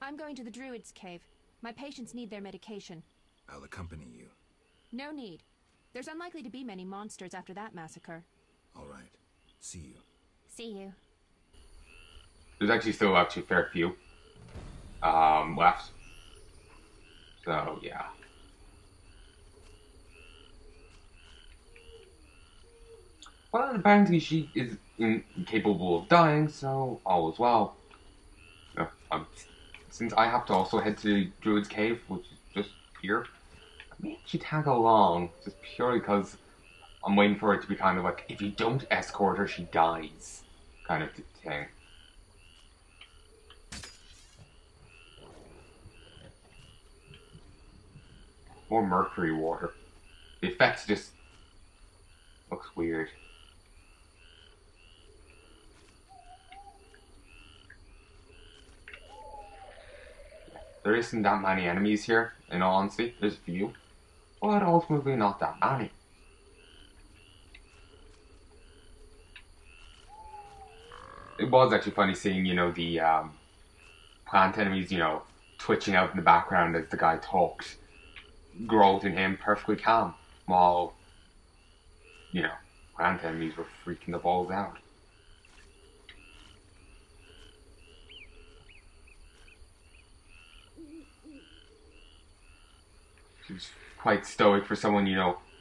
I'm going to the Druid's cave. My patients need their medication. I'll accompany you. No need. There's unlikely to be many monsters after that massacre. All right. See you. See you. There's actually still a fair few left. So yeah. Well, apparently she is incapable of dying, so all is well. Since I have to also head to Druid's Cave, which is just here, I may actually tag along, just purely because I'm waiting for it to be kind of like, if you don't escort her, she dies, kind of thing. More mercury water. The effects just looks weird. There isn't that many enemies here, in all honesty. There's a few, but ultimately not that many. It was actually funny seeing, the plant enemies, twitching out in the background as the guy talked. Geralt and him perfectly calm, while, plant enemies were freaking the balls out. She's quite stoic for someone,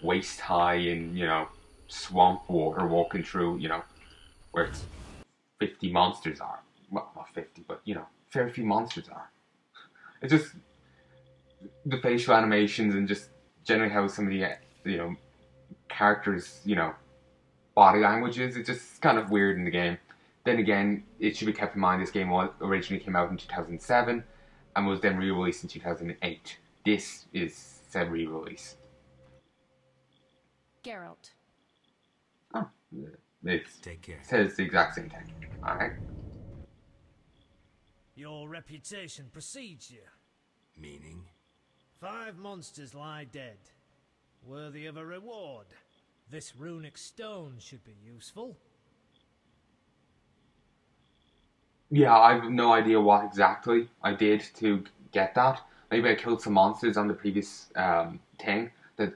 waist high in, swamp water walking through, where it's 50 monsters are. Well, not 50, but, fair few monsters are. It's just the facial animations and just generally how some of the, characters, body languages, it's just kind of weird in the game. Then again, it should be kept in mind this game originally came out in 2007 and was then re-released in 2008. This is said re-release. Geralt. Oh, Take care. Says the exact same thing. Alright. Your reputation precedes you. Meaning? 5 monsters lie dead, worthy of a reward. This runic stone should be useful. Yeah, I have no idea what exactly I did to get that. Maybe I killed some monsters on the previous thing that,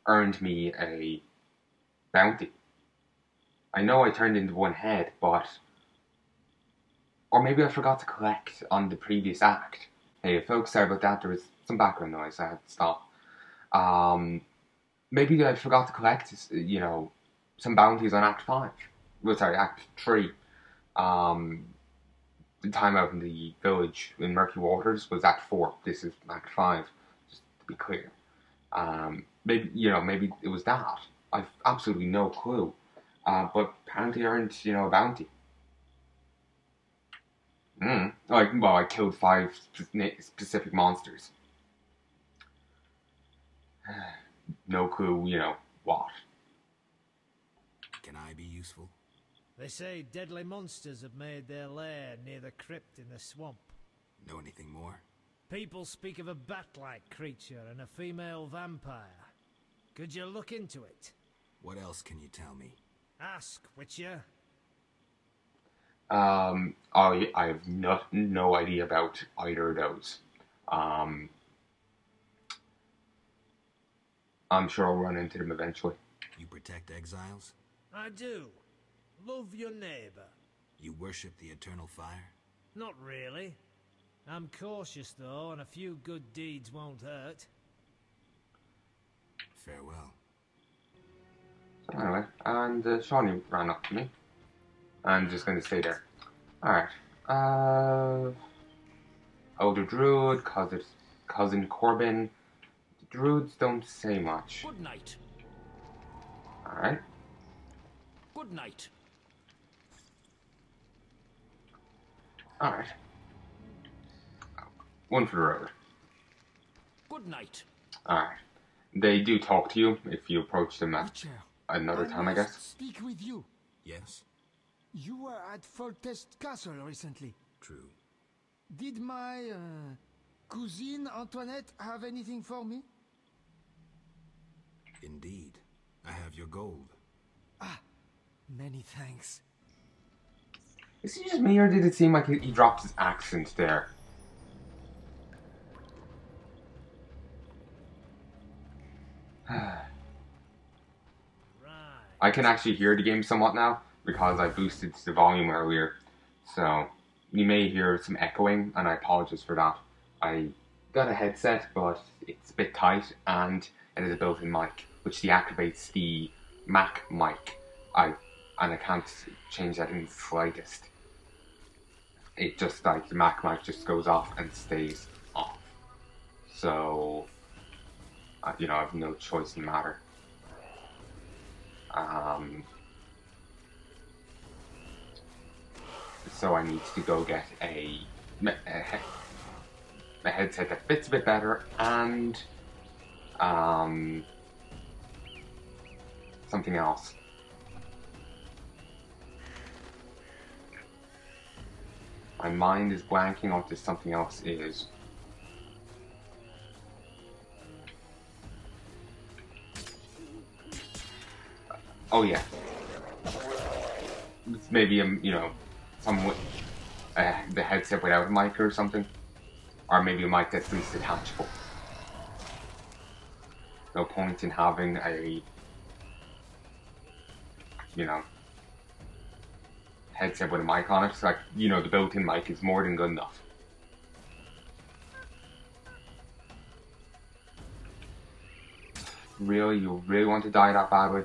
earned me a bounty. I know I turned into one head, but... Or maybe I forgot to collect on the previous act. Hey, folks, sorry about that. There was some background noise. I had to stop. Maybe I forgot to collect, some bounties on Act 5. Well, sorry, Act 3. The time out in the village in Murky Waters was Act 4. This is Act 5, just to be clear. Maybe it was that. I've absolutely no clue. But apparently earned, a bounty. I killed 5 specific monsters. No clue, what. Can I be useful? They say deadly monsters have made their lair near the crypt in the swamp. Know anything more? People speak of a bat-like creature and a female vampire. Could you look into it? What else can you tell me? Ask, Witcher. I have no idea about either of those. I'm sure I'll run into them eventually. You protect exiles? I do. Love your neighbour. You worship the eternal fire? Not really. I'm cautious though, and a few good deeds won't hurt. Farewell. So anyway, and Shawnee ran up to me. I'm just going to stay there. Alright. Older Druid, cousin Corbin. The Druids don't say much. Good night. Alright. Good night. Alright. One for the road. Good night. Alright. They do talk to you if you approach them at Witcher, another time, I guess. Speak with you. Yes? You were at Foltest Castle recently. True. Did my cousine Antoinette have anything for me? Indeed. I have your gold. Ah, many thanks. Is he just me, or did it seem like he dropped his accent there? I can actually hear the game somewhat now because I boosted the volume earlier. So you may hear some echoing, and I apologize for that. I got a headset, but it's a bit tight, and it is a built-in mic, which deactivates the Mac mic. And I can't change that in the slightest. It just, like, the Mac mic just goes off and stays off. So, you know, I have no choice in the matter. So I need to go get a headset that fits a bit better, and something else. My mind is blanking on what this something else is. Oh yeah. It's maybe you know, some with the headset without a mic or something, or maybe a mic that's at least detachable. No point in having a, you know, headset with a mic on it. It's like, you know, the built-in mic is more than good enough. Really? You really want to die that badly?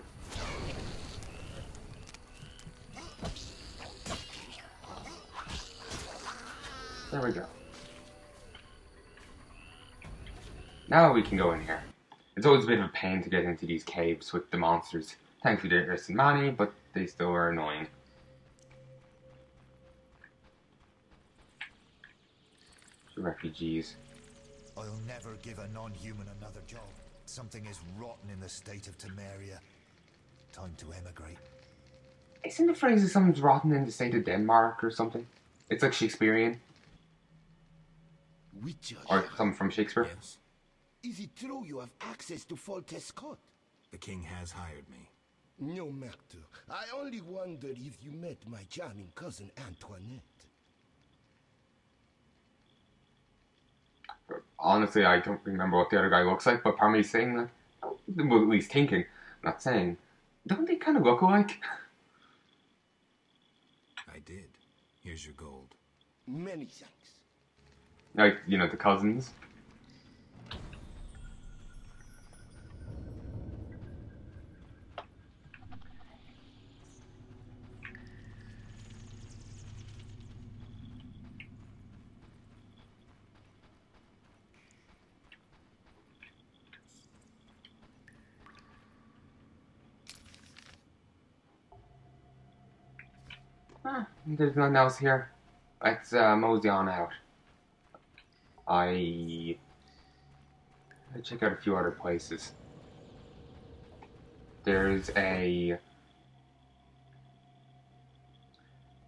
There we go. Now we can go in here. It's always a bit of a pain to get into these caves with the monsters. Thankfully there isn't many, but they still are annoying. The refugees. I'll never give a non-human another job. Something is rotten in the state of Temeria. Time to emigrate. Isn't the phrase that something's rotten in the state of Denmark or something? It's like Shakespearean. Or something from Shakespeare. Yes. Is it true you have access to Foltescott? The king has hired me. No matter. I only wonder if you met my charming cousin Antoinette. Honestly, I don't remember what the other guy looks like, but part of me saying that, well, at least thinking, not saying, don't they kind of look alike? I did. Here's your gold. Many thanks. Like, you know, the cousins. There's nothing else here. Let's mosey on out. I check out a few other places. There's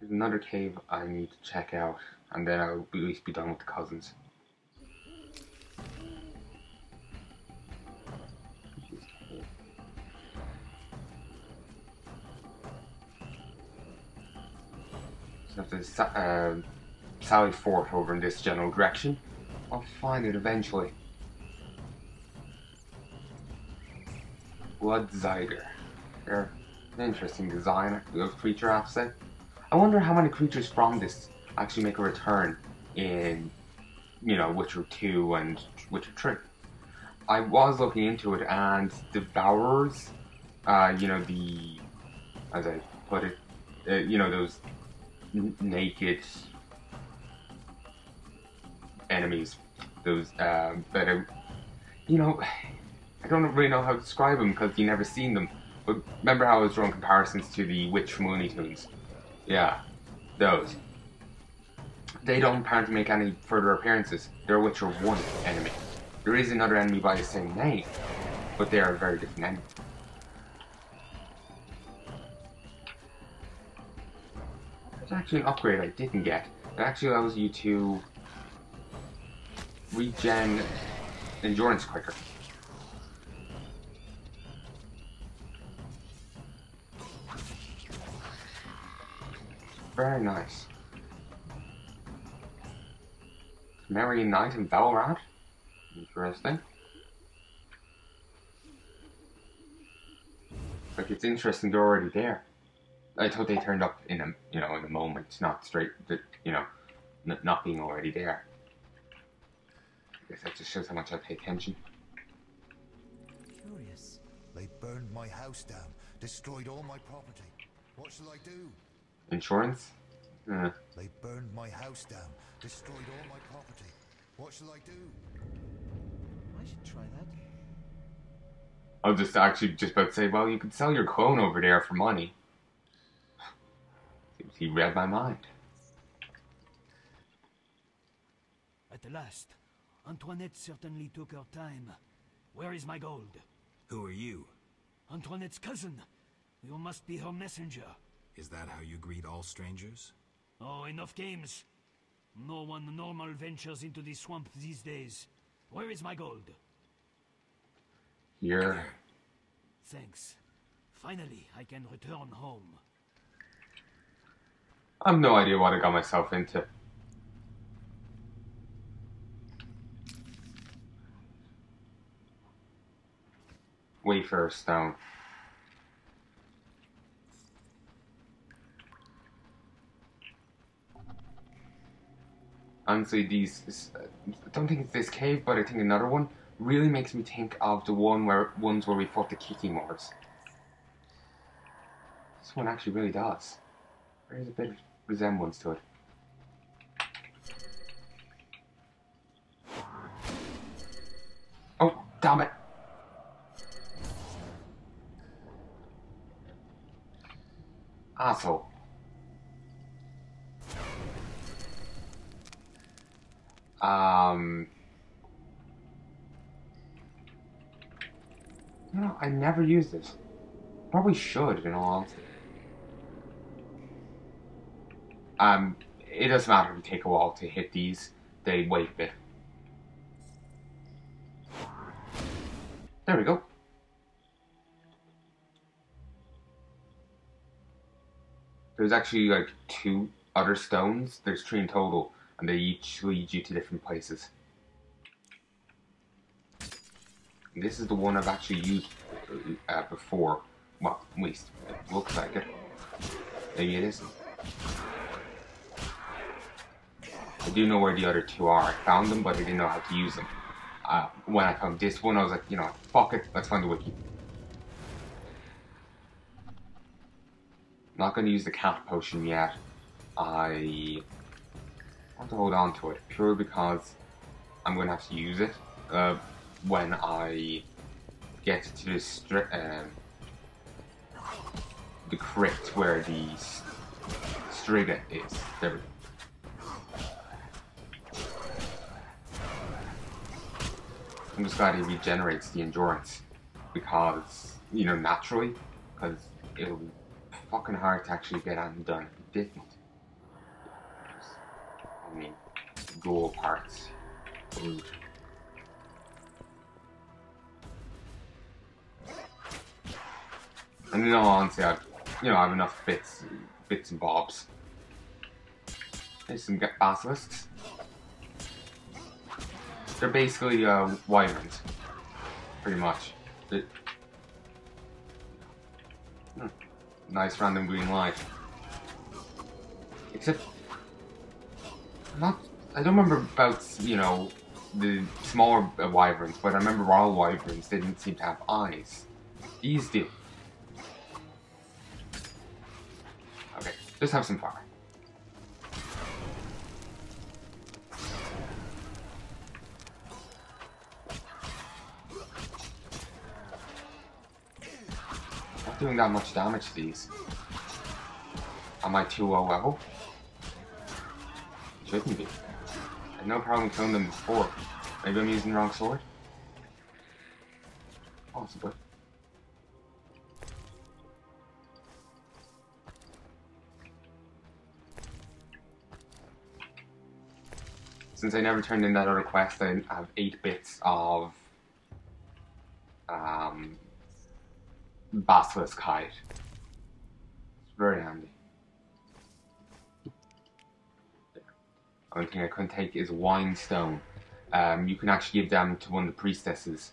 another cave I need to check out, and then I'll at least be done with the cousins. So if there's Sally Fort over in this general direction, I'll find it eventually. Bloodzyder. They're an interesting design, the creature I have to say. I wonder how many creatures from this actually make a return in, you know, Witcher 2 and Witcher 3. I was looking into it, and Devourers, you know, as I put it, you know, those naked enemies, those that are, you know, I don't really know how to describe them because you've never seen them. But remember how I was drawing comparisons to the Witch from Looney Tunes? Yeah, those. They don't apparently make any further appearances. They're Witcher 1 enemy. There is another enemy by the same name, but they are a very different enemy. There's actually an upgrade I didn't get. It actually allows you to regen endurance quicker. Very nice. Marian Knight and Valrad. Interesting. The Like, it's interesting they're already there. I thought they turned up in a, in a moment, not straight, not being already there. I guess that just shows how much I pay attention. Curious. They burned my house down, destroyed all my property. What shall I do? Insurance? They burned my house down, destroyed all my property. What shall I do? I should try that. I was just actually just about to say, well, you could sell your clone over there for money. Seems he read my mind. At last, Antoinette certainly took her time. Where is my gold? Who are you? Antoinette's cousin. You must be her messenger. Is that how you greet all strangers? Oh, enough games. No one normal ventures into the swamp these days. Where is my gold? Here. Thanks. Finally, I can return home. I have no idea what I got myself into. Wayfarer Stone. Honestly, I don't think it's this cave, but I think another one really makes me think of the ones where we fought the kicking wars. This one actually really does. There's a bit of resemblance to it. Oh, damn it! Asshole. No, I never used this. Probably should, in all honesty. It doesn't matter if you take a while to hit these, they wait a bit. There we go. There's actually like 2 other stones. There's 3 in total, and they each lead you to different places. And this is the one I've actually used before. Well, at least it looks like it. Maybe it isn't. I do know where the other 2 are. I found them, but I didn't know how to use them. When I found this one, I was like, you know, fuck it, let's find the wiki. I'm not going to use the cat potion yet. I want to hold on to it purely because I'm going to have to use it when I get to this the crypt where the Striga is. There we go. I'm just glad he regenerates the endurance because, you know, naturally, because it'll be fucking hard to actually get out and done if he didn't. I mean, goal parts. Rude. And in all honesty, I have enough bits and bobs. There's some basilisks. They're basically wyverns, pretty much. Nice random green light. Except, I don't remember about, you know, the smaller wyverns, but I remember royal wyverns didn't seem to have eyes. These do. Okay, just have some fun. Not doing that much damage to these. Am I too low level? Shouldn't be. I had no problem killing them before. Maybe I'm using the wrong sword? Possibly. Since I never turned in that other quest, I have 8 bits of basilisk hide. It's very handy. Only thing I couldn't take is wine stone. You can actually give them to one of the priestesses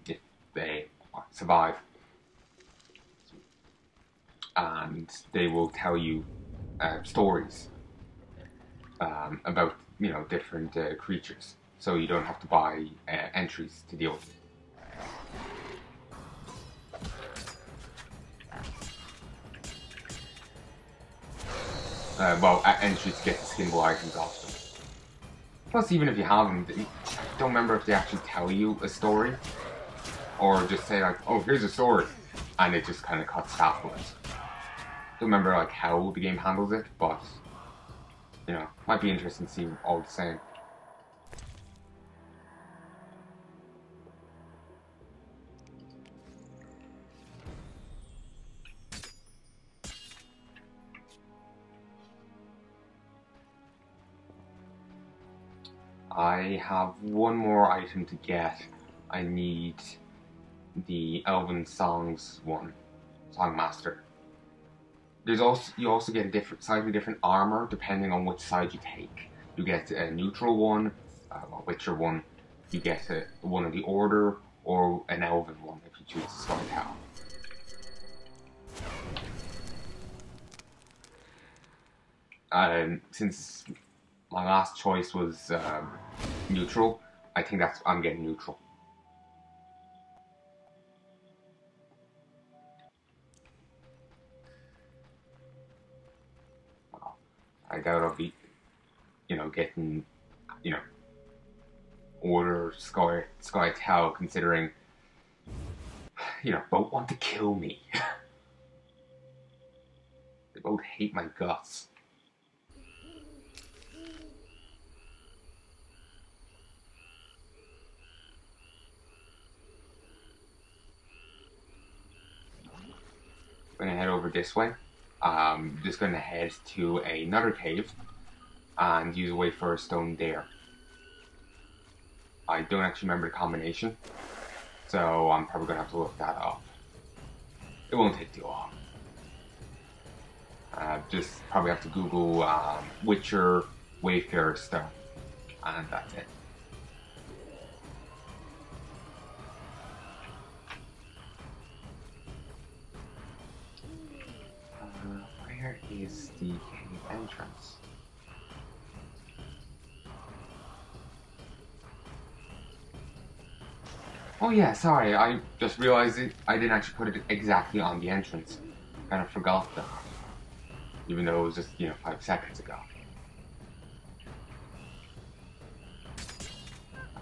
if they survive. and they will tell you stories about different creatures, so you don't have to buy entries to deal with it. Entries to get the skinnable items off them. Plus, even if you have them, I don't remember if they actually tell you a story, or just say like, "Oh, here's a story," and it just kind of cuts afterwards. Don't remember like how the game handles it, but might be interesting to see all the same. I have one more item to get. I need the Elven Songs one, Songmaster. You also get a slightly different armor depending on which side you take. You get a neutral one, a Witcher one. You get one of the Order, or an Elven one if you choose the Storyteller. Since my last choice was neutral, I think I'm getting neutral. I doubt I'll be, getting, Order, Skytel, considering, both want to kill me. They both hate my guts. I'm gonna head over this way. Just gonna head to another cave and use a Wayfarer Stone there. I don't actually remember the combination, so I'm probably gonna have to look that up. It won't take too long. Just probably have to Google Witcher Wayfarer Stone, and that's it. Where is the cave entrance? Oh yeah, sorry, I just realized I didn't actually put it exactly on the entrance. Kind of forgot that. Even though it was just, 5 seconds ago.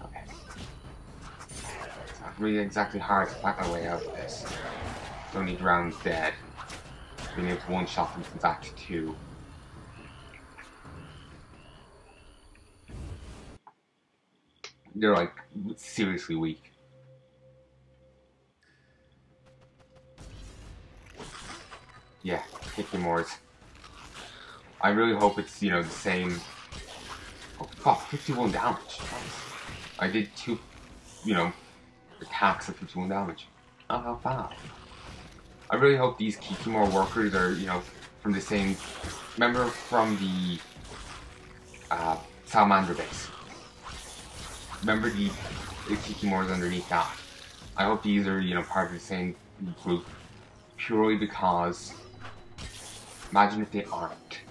Okay. It's not really exactly hard to find my way out of this. Don't need rounds dead. Being able to one-shot them since Act 2. They're like seriously weak. Yeah, kick your Moors. I really hope it's, the same. Oh fuck, 51 damage. I did 2, attacks of 51 damage. Not how bad. I really hope these Kikimor workers are, from the same. Remember from the Salamander base? Remember the Kikimors underneath that? I hope these are, part of the same group. Purely because. Imagine if they aren't.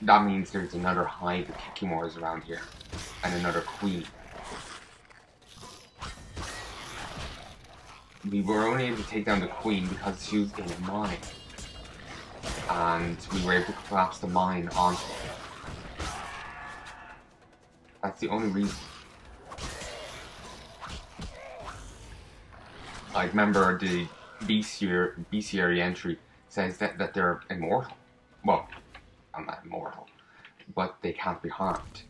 That means there's another hive of Kikimors around here. And another queen. We were only able to take down the queen because she was in a mine. And we were able to collapse the mine onto her. That's the only reason. I remember the bestiary entry says that they're immortal. Well, I'm not immortal, but they can't be harmed.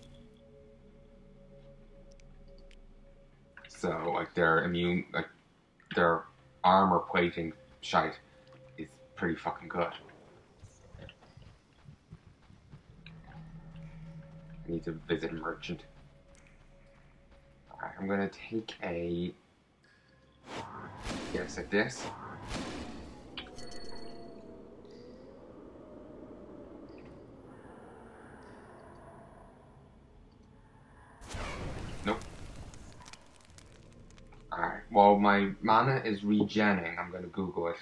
So, like, their immune, like, their armor plating shite is pretty fucking good. I need to visit a merchant. Alright, I'm gonna take a guess at this. Nope. Alright, well, my mana is regenning. I'm gonna Google it.